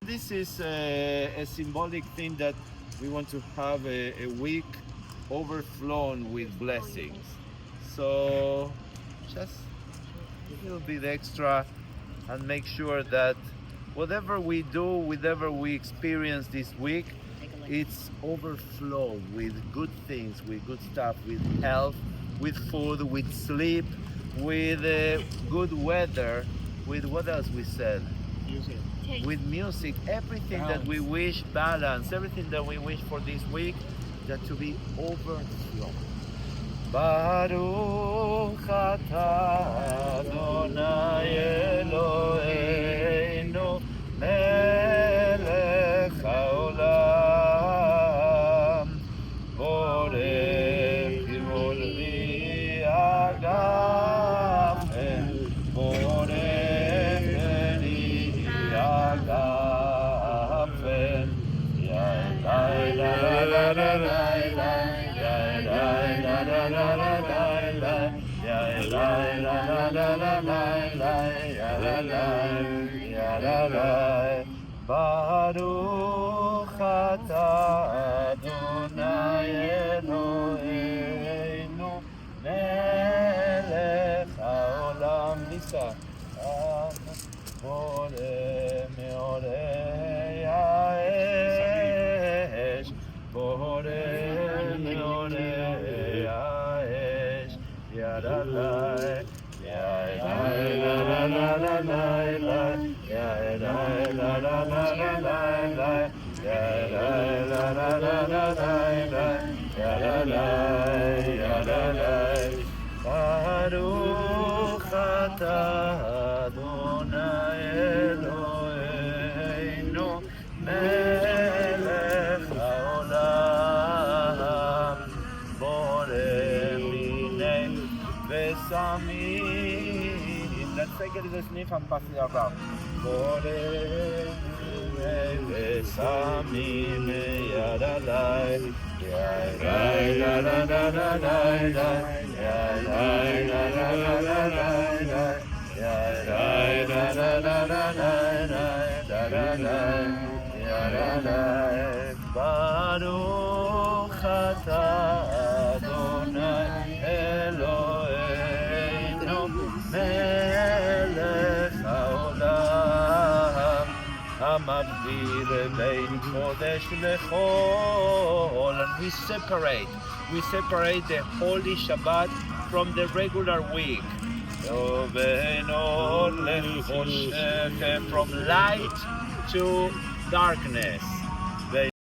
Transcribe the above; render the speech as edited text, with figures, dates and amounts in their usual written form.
This is a symbolic thing that we want to have a week overflown with blessings. So just a little bit extra and make sure that whatever we do, whatever we experience this week, it's overflowed with good things, with good stuff, with health, with food, with sleep, with good weather, with what else we said? Music. With music, everything that we wish, balance, everything that we wish for this week, that to be overflow. Baruch atah Adonai Eloheinu melech haolam borech kivod v'agafen borech v'agafen ya la la la la la la Baruch atah Adonai Eloheinu melech haolam Lisa boreh meoreh ha'esh boreh meoreh ha'esh yadalai yadalai yadalai Baruch atah Adonai Eloheinu melech haolam boreh minei v'samim. Let's take it as a sniff and pass it around. Boreh minei v'samim yadalai yadalai yadalai Baruch atah Adonai Eloheinu melech haolam hamavdir bein kodesh lechol. And we separate the holy Shabbat from the regular week. From light to darkness.